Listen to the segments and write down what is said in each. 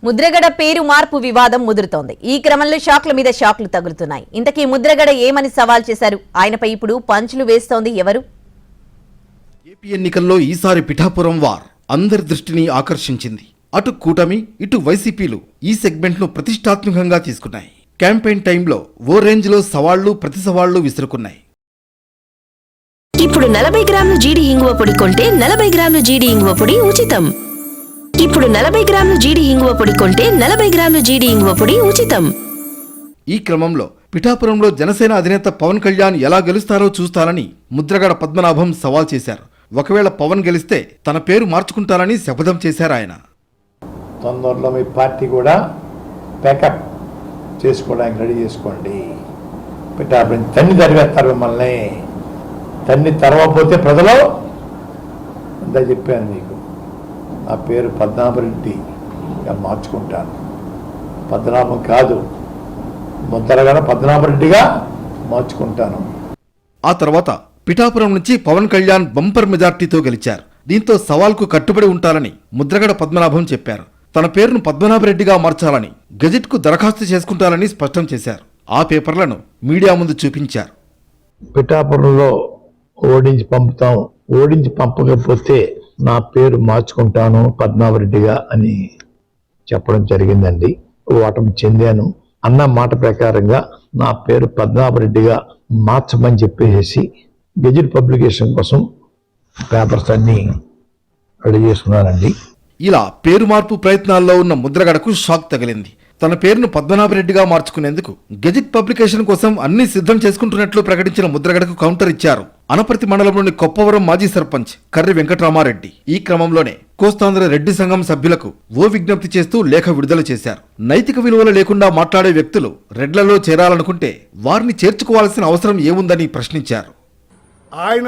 ముద్రగడ పేరు మార్పు వివాదం ముదురుతోంది. ఈ క్రమంలో షాక్ల మీద షాక్లు తగులుతున్నాయి. ఇంతకీ ముద్రగడ ఏమని సవాల్ చేశారు? ఆయనపై ఇప్పుడు పంచులు వేస్తోంది ఎవరు? ఏపీ ఎన్నికల్లో ఈసారి పిఠాపురం వార్ అందరి దృష్టిని ఆకర్షించింది. అటు కూటమి ఇటు వైసీపీలు ఈ సెగ్మెంట్ను ప్రతిష్టాత్మకంగా తీసుకున్నాయి. క్యాంపెయిన్ టైంలో ఓ రేంజ్లో సవాళ్లు ప్రతి సవాళ్లు విసురుకున్నాయి. ఇప్పుడు 40 గ్రాముల జీడి ఇంగువ పొడి కొంటే 40 గ్రాముల జీడి ఇంగువ పొడి ఉచితం. ఇప్పుడు 40 గ్రాముల జీడి ఇంగువ పొడి కొంటే 40 గ్రాముల జీడి ఇంగువ పొడి ఉచితం. ఈ క్రమంలో పిఠాపురంలో జనసేన అధినేత పవన్ కళ్యాణ్ ఎలా గెలుస్తారో చూస్తారని ముద్రగడ పద్మనాభం సవాల్ చేశారు. ఒకవేళ పవన్ గెలిస్తే తన పేరు మార్చుకుంటారని శపథం చేశారు ఆయన. తొందరలో మీ పార్టీ కూడా ప్యాకప్ చేసుకోవడానికి రెడీ చేసుకోండి. పిఠాపురం తన్ని తరివేస్తారు, మిమ్మల్ని తన్ని తరవకపోతే ప్రజలు అంతా చెప్పాను మీకు. నా పేరు పద్మనాభరెడ్డిగా మార్చుకుంటాను. పద్మనాభం కాదు, ముద్రగడ పద్మనాభరెడ్డిగా మార్చుకుంటాను. ఆ తర్వాత పిఠాపురం నుంచి పవన్ కళ్యాణ్ బంపర్ మెజార్టీతో గెలిచారు. దీంతో సవాల్కు కట్టుబడి ఉంటారని ముద్రగడ పద్మనాభం చెప్పారు. తన పేరును పద్మనాభరెడ్డిగా మార్చాలని గెజెట్కు దరఖాస్తు చేసుకుంటారని స్పష్టం చేశారు. ఆ పేపర్లను మీడియా ముందు చూపించారు. పిఠాపురంలో ఓడించి పంపుతాం, ఓడించి పంపకపోతే నా పేరు మార్చుకుంటాను పద్మనాభరెడ్డిగా అని చెప్పడం జరిగిందండి. ఓటమి చెందాను అన్న మాట ప్రకారంగా నా పేరు పద్మనాభరెడ్డిగా మార్చమని చెప్పేసి గెజిట్ పబ్లికేషన్ కోసం పేపర్స్ అన్ని రెడీ చేసుకున్నానండి. ఇలా పేరు మార్పు ప్రయత్నాల్లో ఉన్న ముద్రగడకు షాక్ తగిలింది. తన పేరును పద్మనాభరెడ్డిగా మార్చుకునేందుకు గెజిట్ పబ్లికేషన్ కోసం అన్ని సిద్ధం చేసుకుంటున్నట్లు ప్రకటించిన ముద్రగడకు కౌంటర్ ఇచ్చారు అనపర్తి మండలంలోని కొప్పవరం మాజీ సర్పంచ్ కర్రి వెంకటరామారెడ్డి. ఈ క్రమంలోనే కోస్తాంధ్ర రెడ్డి సంఘం సభ్యులకు ఓ విజ్ఞప్తి చేస్తూ లేఖ విడుదల చేశారు. నైతిక విలువలు లేకుండా మాట్లాడే వ్యక్తులు రెడ్లలో చేరాలనుకుంటే వారిని చేర్చుకోవాల్సిన అవసరం ఏముందని ప్రశ్నించారు. ఆయన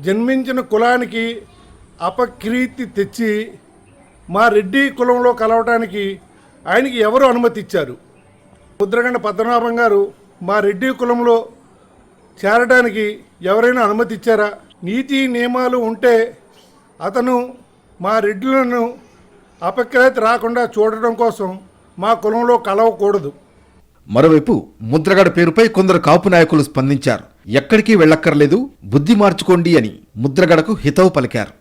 జన్మించిన కులానికి అపకీర్తి తెచ్చి మా రెడ్డి కులంలో కలవటానికి ఆయనకి ఎవరు అనుమతి ఇచ్చారు? ముద్రగడ పద్మనాభం గారు మా రెడ్డి కులంలో చేరడానికి ఎవరైనా అనుమతి ఇచ్చారా? నీతి నియమాలు ఉంటే అతను మా రెడ్డిలను అపఖ్యాతి రాకుండా చూడటం కోసం మా కులంలో కలవకూడదు. మరోవైపు ముద్రగడ పేరుపై కొందరు కాపు నాయకులు స్పందించారు. ఎక్కడికి వెళ్ళక్కర్లేదు, బుద్ధి మార్చుకోండి అని ముద్రగడకు హితవు పలికారు.